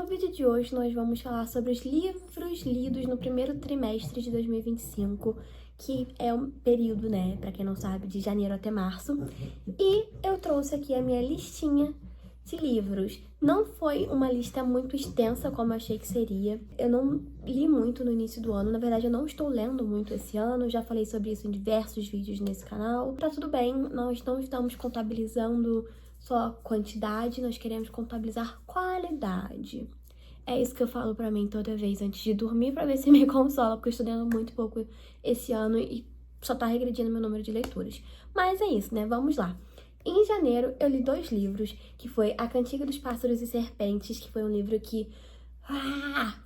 No vídeo de hoje nós vamos falar sobre os livros lidos no primeiro trimestre de 2025, que é um período, né, pra quem não sabe, de janeiro até março. E eu trouxe aqui a minha listinha de livros. Não foi uma lista muito extensa como eu achei que seria. Eu não li muito no início do ano, na verdade eu não estou lendo muito esse ano, já falei sobre isso em diversos vídeos nesse canal. Tá tudo bem, nós não estamos contabilizando só quantidade, nós queremos contabilizar qualidade. É isso que eu falo pra mim toda vez antes de dormir, pra ver se me consola, porque eu estou lendo muito pouco esse ano e só tá regredindo meu número de leituras. Mas é isso, né? Vamos lá. Em janeiro, eu li 2 livros, que foi A Cantiga dos Pássaros e Serpentes, que foi um livro que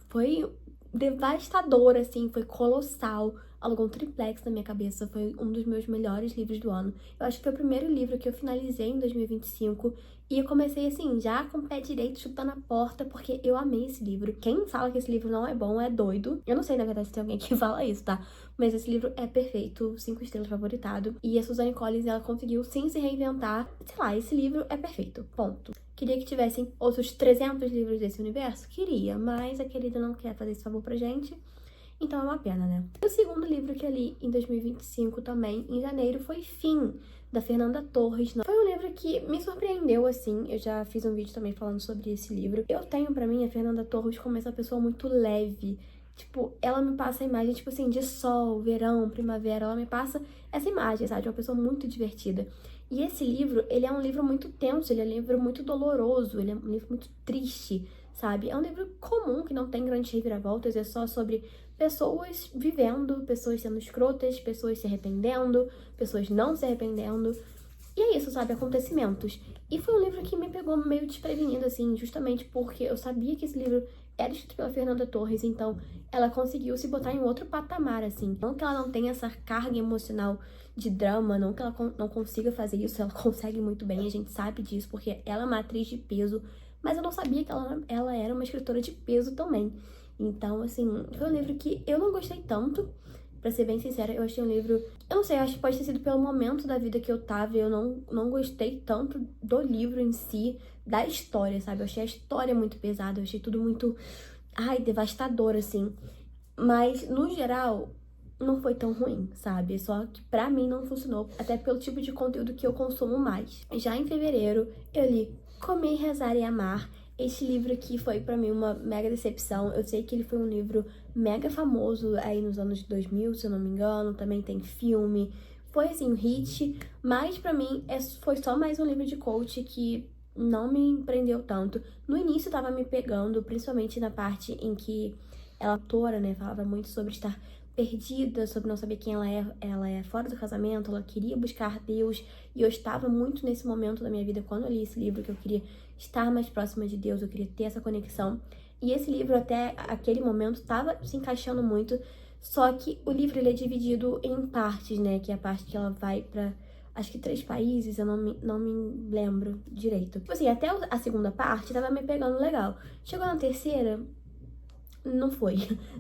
foi devastador, assim, foi colossal, alugou um triplex na minha cabeça, foi um dos meus melhores livros do ano. Eu acho que foi o primeiro livro que eu finalizei em 2025 e eu comecei, assim, já com o pé direito chutando a porta, porque eu amei esse livro. Quem fala que esse livro não é bom é doido. Eu não sei, na verdade, se tem alguém que fala isso, tá? Mas esse livro é perfeito, 5 estrelas, favoritado. E a Suzanne Collins, ela conseguiu sim se reinventar. Sei lá, esse livro é perfeito, ponto. Queria que tivessem outros 300 livros desse universo? Queria, mas a querida não quer fazer esse favor pra gente. Então é uma pena, né? O segundo livro que eu li em 2025 também, em janeiro, foi Fim, da Fernanda Torres. Foi um livro que me surpreendeu, assim. Eu já fiz um vídeo também falando sobre esse livro. Eu tenho pra mim a Fernanda Torres como essa pessoa muito leve. Tipo, ela me passa a imagem, tipo assim, de sol, verão, primavera. Ela me passa essa imagem, sabe? De uma pessoa muito divertida. E esse livro, ele é um livro muito tenso, ele é um livro muito doloroso, ele é um livro muito triste, sabe? É um livro comum, que não tem grandes reviravoltas, é só sobre pessoas vivendo, pessoas sendo escrotas, pessoas se arrependendo, pessoas não se arrependendo. E é isso, sabe? Acontecimentos. E foi um livro que me pegou meio desprevenido, assim, justamente porque eu sabia que esse livro era escrito pela Fernanda Torres, então ela conseguiu se botar em outro patamar, assim. Não que ela não tenha essa carga emocional de drama, não que ela não consiga fazer isso, ela consegue muito bem, a gente sabe disso, porque ela é uma atriz de peso, mas eu não sabia que ela era uma escritora de peso também. Então, assim, foi um livro que eu não gostei tanto. Pra ser bem sincera, eu achei um livro... Eu não sei, eu acho que pode ter sido pelo momento da vida que eu tava. Eu não gostei tanto do livro em si, da história, sabe? Eu achei a história muito pesada, eu achei tudo muito... Ai, devastador, assim. Mas, no geral, não foi tão ruim, sabe? Só que pra mim não funcionou, até pelo tipo de conteúdo que eu consumo mais. Já em fevereiro, eu li Comer, Rezar e Amar. Este livro aqui foi pra mim uma mega decepção. Eu sei que ele foi um livro mega famoso aí nos anos 2000, se eu não me engano. Também tem filme. Foi, assim, um hit. Mas pra mim foi só mais um livro de coach que não me prendeu tanto. No início tava me pegando, principalmente na parte em que ela, autora, né, falava muito sobre estar perdida, sobre não saber quem ela é fora do casamento, ela queria buscar Deus, e eu estava muito nesse momento da minha vida, quando eu li esse livro, que eu queria estar mais próxima de Deus, eu queria ter essa conexão, e esse livro até aquele momento estava se encaixando muito, só que o livro ele é dividido em partes, né, que é a parte que ela vai pra, acho que 3 países, eu não me lembro direito. Tipo assim, até a segunda parte tava me pegando legal, chegou na terceira, não foi.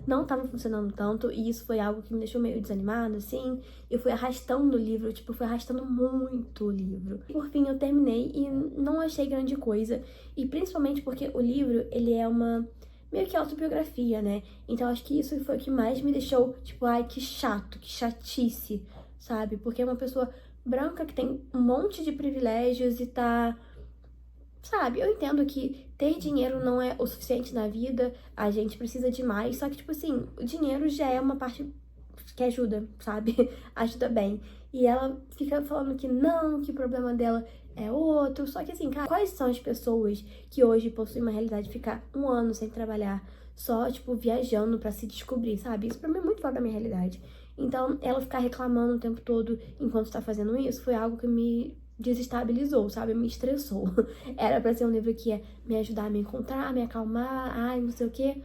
Não tava funcionando tanto, e isso foi algo que me deixou meio desanimada, assim. Eu fui arrastando o livro, tipo, fui arrastando muito o livro. Por fim, eu terminei e não achei grande coisa. E principalmente porque o livro, ele é uma meio que autobiografia, né? Então acho que isso foi o que mais me deixou, tipo, ai, que chato, que chatice, sabe? Porque é uma pessoa branca que tem um monte de privilégios e tá... Sabe, eu entendo que ter dinheiro não é o suficiente na vida, a gente precisa de mais, só que, tipo assim, o dinheiro já é uma parte que ajuda, sabe? Ajuda bem. E ela fica falando que não, que o problema dela é outro, só que assim, cara, quais são as pessoas que hoje possuem uma realidade de ficar 1 ano sem trabalhar, só, tipo, viajando pra se descobrir, sabe? Isso pra mim é muito fora da minha realidade. Então, ela ficar reclamando o tempo todo enquanto tá fazendo isso foi algo que me desestabilizou, sabe? Me estressou. Era pra ser um livro que ia me ajudar a me encontrar, me acalmar, ai, não sei o quê.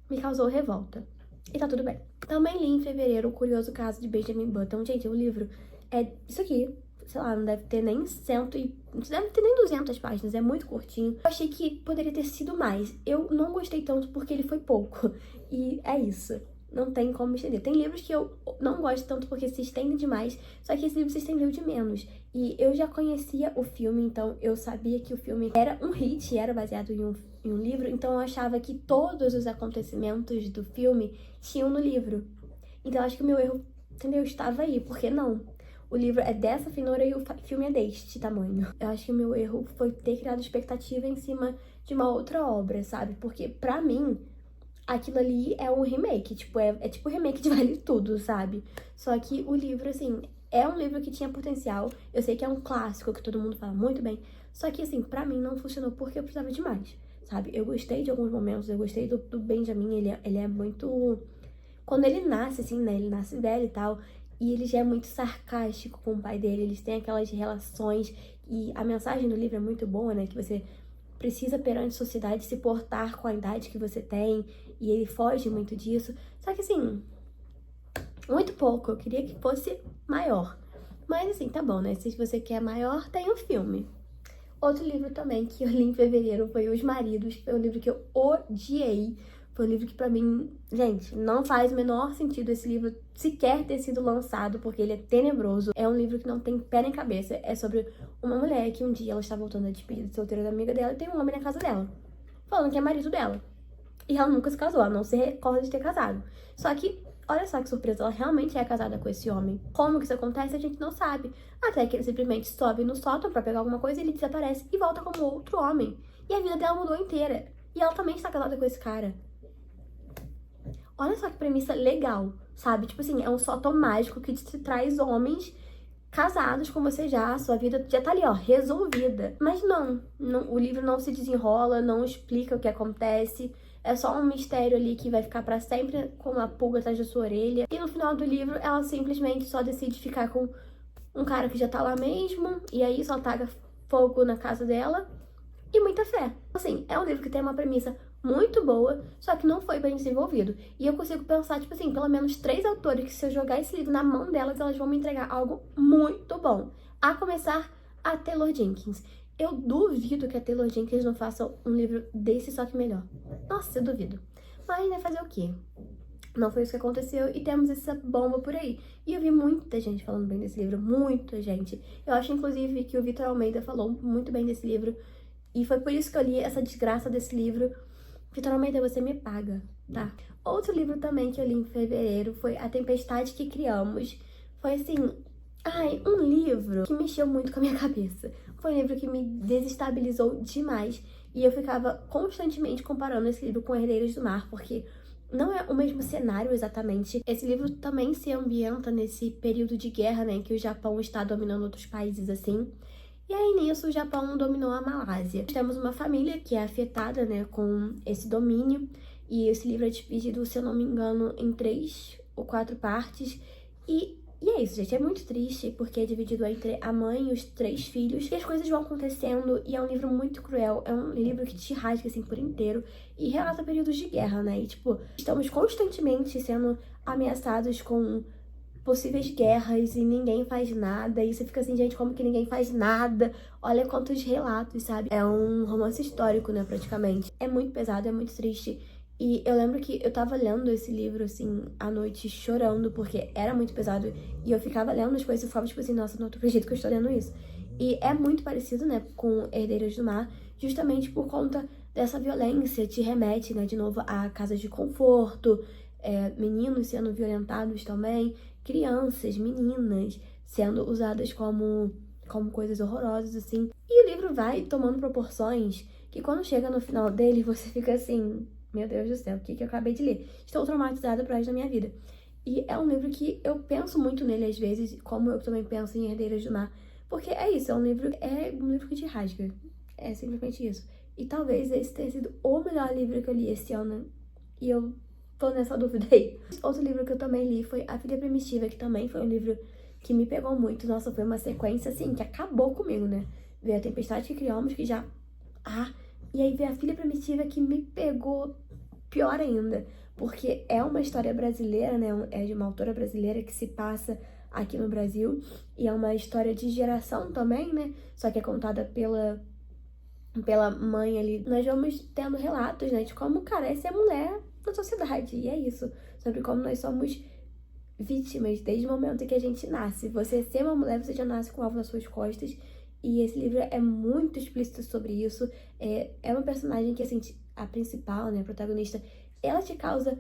Me causou revolta. E tá tudo bem. Também li em fevereiro O Curioso Caso de Benjamin Button. Gente, o livro é isso aqui. Sei lá, não deve ter nem 100 e... Não deve ter nem 200 páginas, é muito curtinho. Eu achei que poderia ter sido mais. Eu não gostei tanto porque ele foi pouco. E é isso. não tem como estender. Tem livros que eu não gosto tanto porque se estendem demais, só que esse livro se estendeu de menos. E eu já conhecia o filme, então eu sabia que o filme era um hit, era baseado em um livro, então eu achava que todos os acontecimentos do filme tinham no livro. Então eu acho que o meu erro, entendeu, estava aí, porque não. O livro é dessa finura e o filme é deste tamanho. Eu acho que o meu erro foi ter criado expectativa em cima de uma outra obra, sabe? Porque, pra mim, aquilo ali é um remake. Tipo, é tipo remake de Vale Tudo, sabe? Só que o livro, assim, é um livro que tinha potencial. Eu sei que é um clássico, que todo mundo fala muito bem. Só que, assim, pra mim não funcionou porque eu precisava de mais, sabe? Eu gostei de alguns momentos, eu gostei do Benjamin. Ele é muito... Quando ele nasce, assim, né? Ele nasce velho e tal... E ele já é muito sarcástico com o pai dele, eles têm aquelas relações, e a mensagem do livro é muito boa, né? Que você precisa, perante a sociedade, se portar com a idade que você tem, e ele foge muito disso. Só que, assim, muito pouco, eu queria que fosse maior. Mas, assim, tá bom, né? Se você quer maior, tem um filme. Outro livro também que eu li em fevereiro foi Os Maridos, foi um livro que eu odiei. Foi um livro que pra mim, gente, não faz o menor sentido esse livro sequer ter sido lançado, porque ele é tenebroso. É um livro que não tem pé nem cabeça. É sobre uma mulher que um dia ela está voltando da despedida de solteira da amiga dela e tem um homem na casa dela, falando que é marido dela. E ela nunca se casou, ela não se recorda de ter casado. Só que, olha só que surpresa, ela realmente é casada com esse homem. Como que isso acontece, a gente não sabe. Até que ele simplesmente sobe no sótão pra pegar alguma coisa, ele desaparece e volta como outro homem. E a vida dela mudou inteira. E ela também está casada com esse cara. Olha só que premissa legal, sabe? Tipo assim, é um sótão mágico que te traz homens casados com você já, a sua vida já tá ali, ó, resolvida. Mas não, o livro não se desenrola, não explica o que acontece. É só um mistério ali que vai ficar pra sempre com uma pulga atrás da sua orelha. E no final do livro, ela simplesmente só decide ficar com um cara que já tá lá mesmo. E aí só taca fogo na casa dela. E muita fé. Assim, é um livro que tem uma premissa muito boa, só que não foi bem desenvolvido. E eu consigo pensar, tipo assim, pelo menos 3 autores que se eu jogar esse livro na mão delas, elas vão me entregar algo muito bom. A começar, a Taylor Jenkins. Eu duvido que a Taylor Jenkins não faça um livro desse, só que melhor. Nossa, eu duvido. Mas, né, fazer o quê? Não foi isso que aconteceu e temos essa bomba por aí. E eu vi muita gente falando bem desse livro, muita gente. Eu acho, inclusive, que o Vitor Almeida falou muito bem desse livro. E foi por isso que eu li essa desgraça desse livro. Vitor Almeida, você me paga, tá? Outro livro também que eu li em fevereiro foi A Tempestade que Criamos. Foi assim, um livro que mexeu muito com a minha cabeça. Foi um livro que me desestabilizou demais. E eu ficava constantemente comparando esse livro com Herdeiros do Mar, porque não é o mesmo cenário exatamente. Esse livro também se ambienta nesse período de guerra, né, que o Japão está dominando outros países assim. E aí, nisso, o Japão dominou a Malásia. Temos uma família que é afetada, né, com esse domínio. E esse livro é dividido, se eu não me engano, em 3 ou 4 partes. E é isso, gente. É muito triste, porque é dividido entre a mãe e os 3 filhos. E as coisas vão acontecendo, e é um livro muito cruel. É um livro que te rasga, assim, por inteiro. E relata períodos de guerra, né? E, tipo, estamos constantemente sendo ameaçados com possíveis guerras e ninguém faz nada. E você fica assim, gente, como que ninguém faz nada? Olha quantos relatos, sabe? É um romance histórico, né, praticamente. É muito pesado, é muito triste. E eu lembro que eu tava lendo esse livro, assim, à noite, chorando, porque era muito pesado. E eu ficava lendo as coisas e ficava, tipo assim, nossa, não acredito que eu estou lendo isso. E é muito parecido, né, com Herdeiros do Mar, justamente por conta dessa violência. Te remete, né, de novo a casas de conforto, meninos sendo violentados também, crianças, meninas sendo usadas como coisas horrorosas, assim. E o livro vai tomando proporções que quando chega no final dele, você fica assim, meu Deus do céu, o que eu acabei de ler? Estou traumatizada pro resto da minha vida. E é um livro que eu penso muito nele às vezes, como eu também penso em Herdeiras do Mar. Porque é isso, é um livro que te rasga. É simplesmente isso. E talvez esse tenha sido o melhor livro que eu li esse ano. E eu tô nessa dúvida aí. Outro livro que eu também li foi A Filha Primitiva, que também foi um livro que me pegou muito. Nossa, foi uma sequência, assim, que acabou comigo, né? Ver A Tempestade que Criamos, que já... e aí ver A Filha Primitiva, que me pegou pior ainda. Porque é uma história brasileira, né? É de uma autora brasileira que se passa aqui no Brasil. E é uma história de geração também, né? Só que é contada pela pela mãe ali, nós vamos tendo relatos, né, de como, cara, é ser mulher na sociedade. E é isso, sobre como nós somos vítimas desde o momento que a gente nasce. Você ser uma mulher, você já nasce com algo nas suas costas. E esse livro é muito explícito sobre isso. É uma personagem que, assim, a principal, né, a protagonista, ela te causa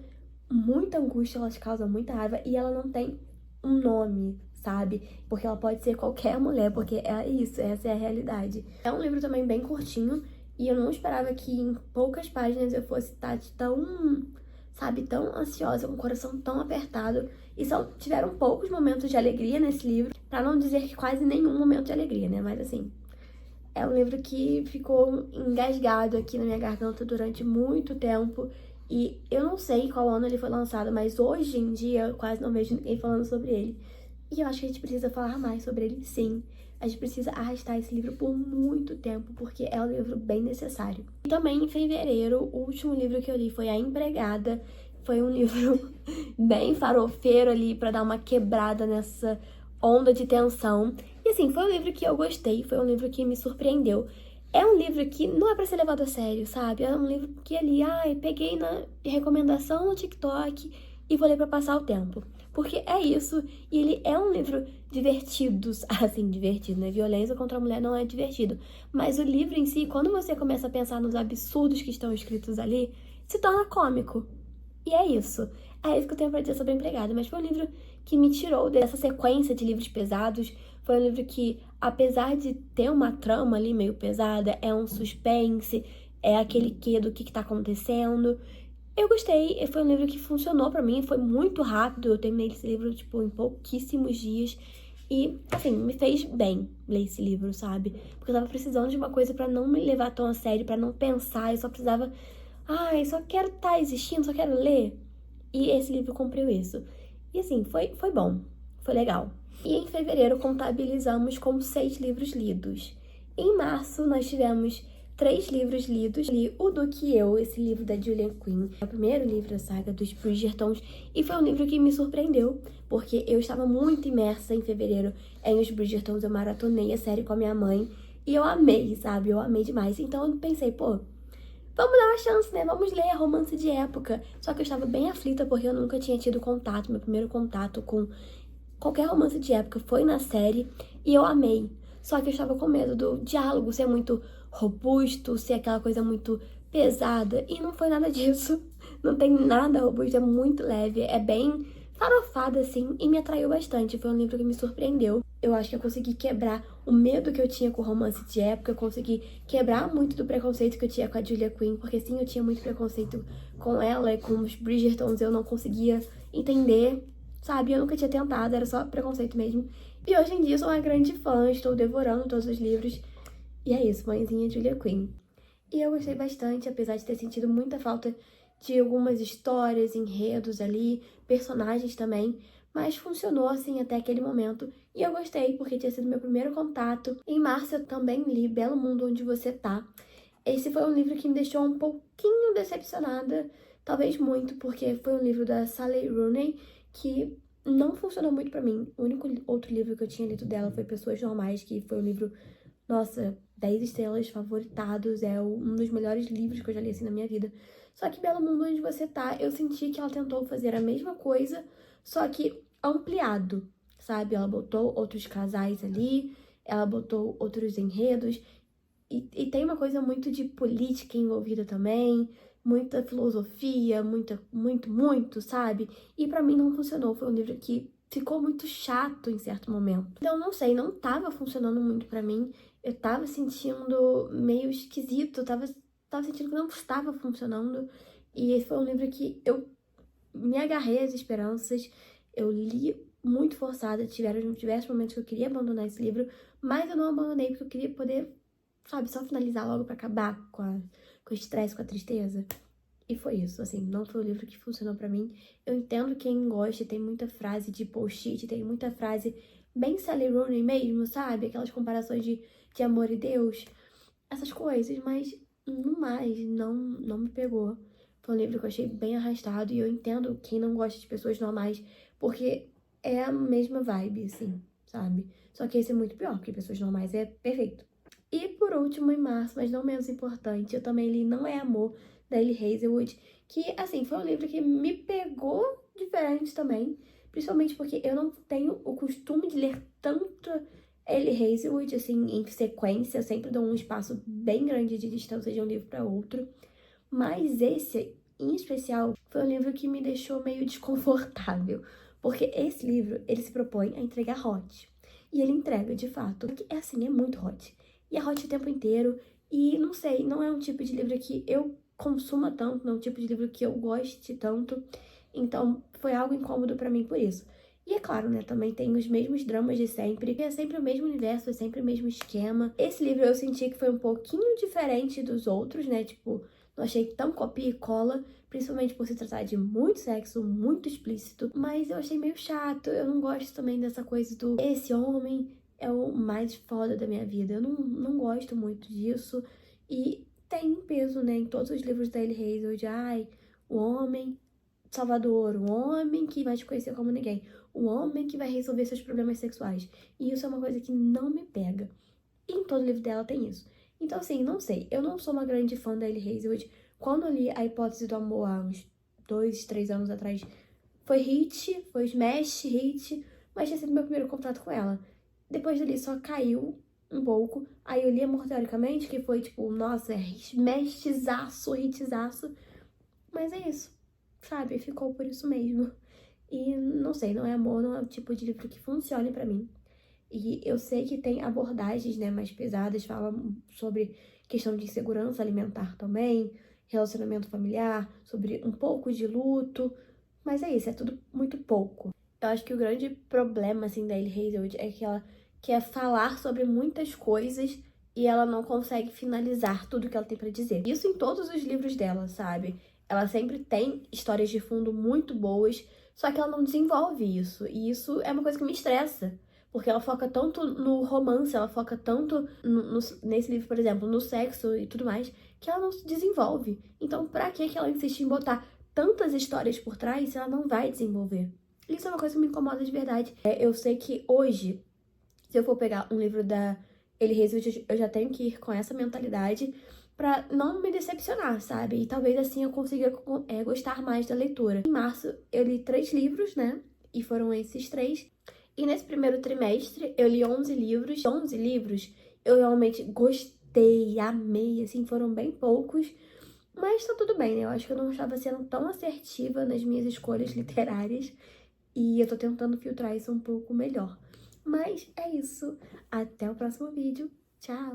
muita angústia, ela te causa muita raiva e ela não tem um nome, sabe? Porque ela pode ser qualquer mulher, porque é isso, essa é a realidade. É um livro também bem curtinho e eu não esperava que em poucas páginas eu fosse estar tão, sabe, tão ansiosa, com o coração tão apertado. E só tiveram poucos momentos de alegria nesse livro, pra não dizer que quase nenhum momento de alegria, né? Mas assim, é um livro que ficou engasgado aqui na minha garganta durante muito tempo. E eu não sei qual ano ele foi lançado, mas hoje em dia eu quase não vejo ninguém falando sobre ele. E eu acho que a gente precisa falar mais sobre ele, sim. A gente precisa arrastar esse livro por muito tempo, porque é um livro bem necessário. E também em fevereiro, o último livro que eu li foi A Empregada. Foi um livro bem farofeiro ali, pra dar uma quebrada nessa onda de tensão. E assim, foi um livro que eu gostei, foi um livro que me surpreendeu. É um livro que não é pra ser levado a sério, sabe? É um livro que ali, peguei na recomendação no TikTok e vou ler pra passar o tempo. Porque é isso, e ele é um livro divertido, assim, divertido, né? Violência contra a mulher não é divertido. Mas o livro em si, quando você começa a pensar nos absurdos que estão escritos ali, se torna cômico. E é isso. É isso que eu tenho pra dizer sobre a Empregada. Mas foi um livro que me tirou dessa sequência de livros pesados. Foi um livro que, apesar de ter uma trama ali meio pesada, é um suspense, é aquele quê do que tá acontecendo. Eu gostei, foi um livro que funcionou pra mim, foi muito rápido. Eu terminei esse livro, tipo, em pouquíssimos dias. E, assim, me fez bem ler esse livro, sabe? Porque eu tava precisando de uma coisa pra não me levar tão a sério, pra não pensar. Eu só precisava só quero estar existindo, só quero ler. E esse livro cumpriu isso. E assim, foi bom, foi legal. E em fevereiro contabilizamos com 6 livros lidos. Em março nós tivemos 3 livros lidos. Li O Do Que Eu, esse livro da Gillian Quinn. É o primeiro livro da saga dos Bridgertons. E foi um livro que me surpreendeu, porque eu estava muito imersa em fevereiro em Os Bridgertons. Eu maratonei a série com a minha mãe. E eu amei, sabe? Eu amei demais. Então eu pensei, pô, vamos dar uma chance, né? Vamos ler romance de época. Só que eu estava bem aflita porque eu nunca tinha tido contato. Meu primeiro contato com qualquer romance de época foi na série e eu amei. Só que eu estava com medo do diálogo ser muito robusto, ser aquela coisa muito pesada. E não foi nada disso. Não tem nada robusto, é muito leve, é bem farofada assim e me atraiu bastante. Foi um livro que me surpreendeu. Eu acho que eu consegui quebrar o medo que eu tinha com romance de época, eu consegui quebrar muito do preconceito que eu tinha com a Julia Quinn, porque sim, eu tinha muito preconceito com ela e com os Bridgertons, eu não conseguia entender, sabe? Eu nunca tinha tentado, era só preconceito mesmo. E hoje em dia eu sou uma grande fã, estou devorando todos os livros. E é isso, mãezinha Julia Quinn. E eu gostei bastante, apesar de ter sentido muita falta de algumas histórias, enredos ali, personagens também, mas funcionou assim até aquele momento. E eu gostei, porque tinha sido meu primeiro contato. Em março eu também li Belo Mundo Onde Você Tá. Esse foi um livro que me deixou um pouquinho decepcionada, talvez muito, porque foi um livro da Sally Rooney que não funcionou muito pra mim. O único outro livro que eu tinha lido dela foi Pessoas Normais, que foi um livro, nossa, 10 estrelas, favoritados, é um dos melhores livros que eu já li assim na minha vida. Só que Belo Mundo Onde Você Tá, eu senti que ela tentou fazer a mesma coisa, só que ampliado, sabe? Ela botou outros casais ali, ela botou outros enredos, e tem uma coisa muito de política envolvida também, muita filosofia, muito, sabe? E pra mim não funcionou, foi um livro que ficou muito chato em certo momento. Então, não sei, não tava funcionando muito pra mim, eu tava sentindo meio esquisito, tava sentindo que não estava funcionando. E esse foi um livro que eu me agarrei às esperanças, eu li muito forçada, tiveram diversos momentos que eu queria abandonar esse livro, mas eu não abandonei porque eu queria poder, sabe, só finalizar logo pra acabar com o estresse, com a tristeza. E foi isso, assim, não foi o livro que funcionou pra mim. Eu entendo quem gosta, tem muita frase de post-it, tem muita frase bem Sally Rooney mesmo, sabe? Aquelas comparações de amor e Deus, essas coisas, mas no mais, não me pegou. Foi um livro que eu achei bem arrastado e eu entendo quem não gosta de pessoas normais, porque é a mesma vibe, assim, sabe? Só que esse é muito pior, porque pessoas normais é perfeito. E por último, em março, mas não menos importante, eu também li Não É Amor, da Ellie Hazelwood, que, assim, foi um livro que me pegou diferente também, principalmente porque eu não tenho o costume de ler tanto Ellie Hazelwood, assim, em sequência, eu sempre dou um espaço bem grande de distância de um livro para outro, mas esse, em especial, foi um livro que me deixou meio desconfortável, porque esse livro, ele se propõe a entregar hot, e ele entrega, de fato, porque é assim, é muito hot, e é hot o tempo inteiro, e não sei, não é um tipo de livro que eu consuma tanto, não é um tipo de livro que eu goste tanto, então foi algo incômodo pra mim por isso. E é claro, né, também tem os mesmos dramas de sempre, é sempre o mesmo universo, é sempre o mesmo esquema. Esse livro eu senti que foi um pouquinho diferente dos outros, né, tipo, não achei tão copia e cola, principalmente por se tratar de muito sexo, muito explícito, mas eu achei meio chato, eu não gosto também dessa coisa do esse homem é o mais foda da minha vida, eu não gosto muito disso, e tem peso, né, em todos os livros da Ellie Hazel, de ai, o homem salvador, o homem que vai te conhecer como ninguém, o homem que vai resolver seus problemas sexuais, e isso é uma coisa que não me pega. E em todo livro dela tem isso. Então, assim, não sei. Eu não sou uma grande fã da Ellie Hazelwood. Quando eu li A Hipótese do Amor há uns 2, 3 anos atrás, foi hit, foi smash, hit, mas tinha sido meu primeiro contato com ela. Depois dali só caiu um pouco. Aí eu li Amor Teoricamente, que foi tipo, nossa, smashzaço, hitzaço. Mas é isso, sabe? Ficou por isso mesmo. E não sei, não é amor, não é o tipo de livro que funcione pra mim. E eu sei que tem abordagens, né, mais pesadas, falam sobre questão de insegurança alimentar também, relacionamento familiar, sobre um pouco de luto, mas é isso, é tudo muito pouco. Eu acho que o grande problema, assim, da Ellie Hazelwood é que ela quer falar sobre muitas coisas e ela não consegue finalizar tudo que ela tem pra dizer. Isso em todos os livros dela, sabe? Ela sempre tem histórias de fundo muito boas, só que ela não desenvolve isso, e isso é uma coisa que me estressa. Porque ela foca tanto no romance, ela foca tanto nesse livro, por exemplo, no sexo e tudo mais, que ela não se desenvolve. Então, pra que ela insiste em botar tantas histórias por trás se ela não vai desenvolver? Isso é uma coisa que me incomoda de verdade. Eu sei que hoje, se eu for pegar um livro da Ellie Hazelwood, eu já tenho que ir com essa mentalidade pra não me decepcionar, sabe? E talvez assim eu consiga gostar mais da leitura. Em março, eu li 3 livros, né? E foram esses 3. E nesse primeiro trimestre, eu li 11 livros. 11 livros eu realmente gostei, amei, assim, foram bem poucos. Mas tá tudo bem, né? Eu acho que eu não estava sendo tão assertiva nas minhas escolhas literárias. E eu tô tentando filtrar isso um pouco melhor. Mas é isso. Até o próximo vídeo. Tchau!